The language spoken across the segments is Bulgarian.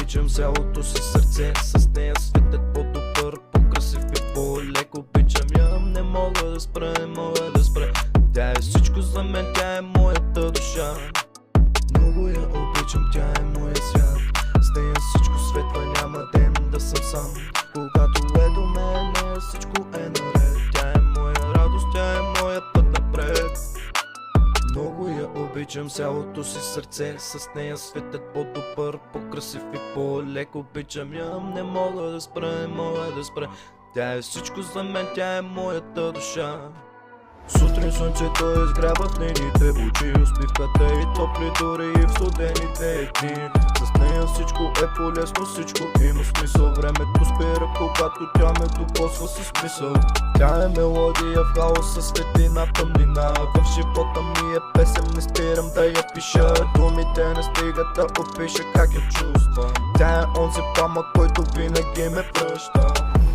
обичам цялото си сърце. С нея светът по-добър, по-красив и по-леко. Обичам я, не мога да спра, не мога да спра. Тя е всичко за мен, тя е моята душа. Много я обичам, тя е моя свят. С нея всичко светва, няма ден да съм сам. Когато е до мен, всичко е наред. Тя е моя радост, тя е моя път напред. Много я обичам цялото си сърце. С нея светът по-добър, по-красив и по-леко. Обичам я, не мога да спра, не мога да спра. Тя е всичко за мен, тя е моята душа. Сутрин слънцето изгрява в нейните очи. Усмивката и топли дори и в студените дни. С нея всичко е полезно, всичко има смисъл. Времето спира, когато тя ме докосва със смисъл. Тя е мелодия в хаоса, светлина, тъмнина. В живота ми е песен, не спирам да я пиша. Думите не стигат да опиша как я чувствам. Тя е онзи памък, който винаги ме връща.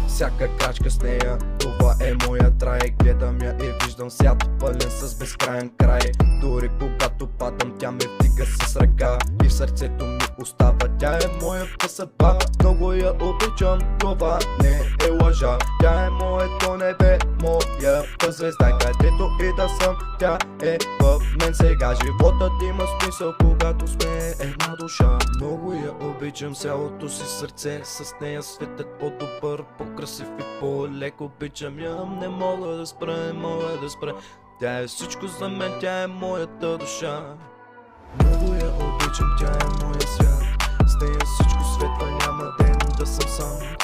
Всяка крачка с нея, това е моят рай. Гледам я и виждам свят пълен с безкрайен край. Дори когато падам, тя ме вдига с ръка и в сърцето ми остава. Тя е моята съдба, много я обичам, това не е лъжа. Тя е моето небе, моята звезда. Където и да съм, тя е в мен сега. Животът има смисъл, когато сме една душа. Много я обичам цялото си сърце. С нея светът по-добър, по-красив и по-леко. Обичам я, не мога да спра, не мога да спра. Тя е всичко за мен, тя е моята душа. Много я обичам, тя е моя свят. С нея всичко светва, няма ден да съм сам.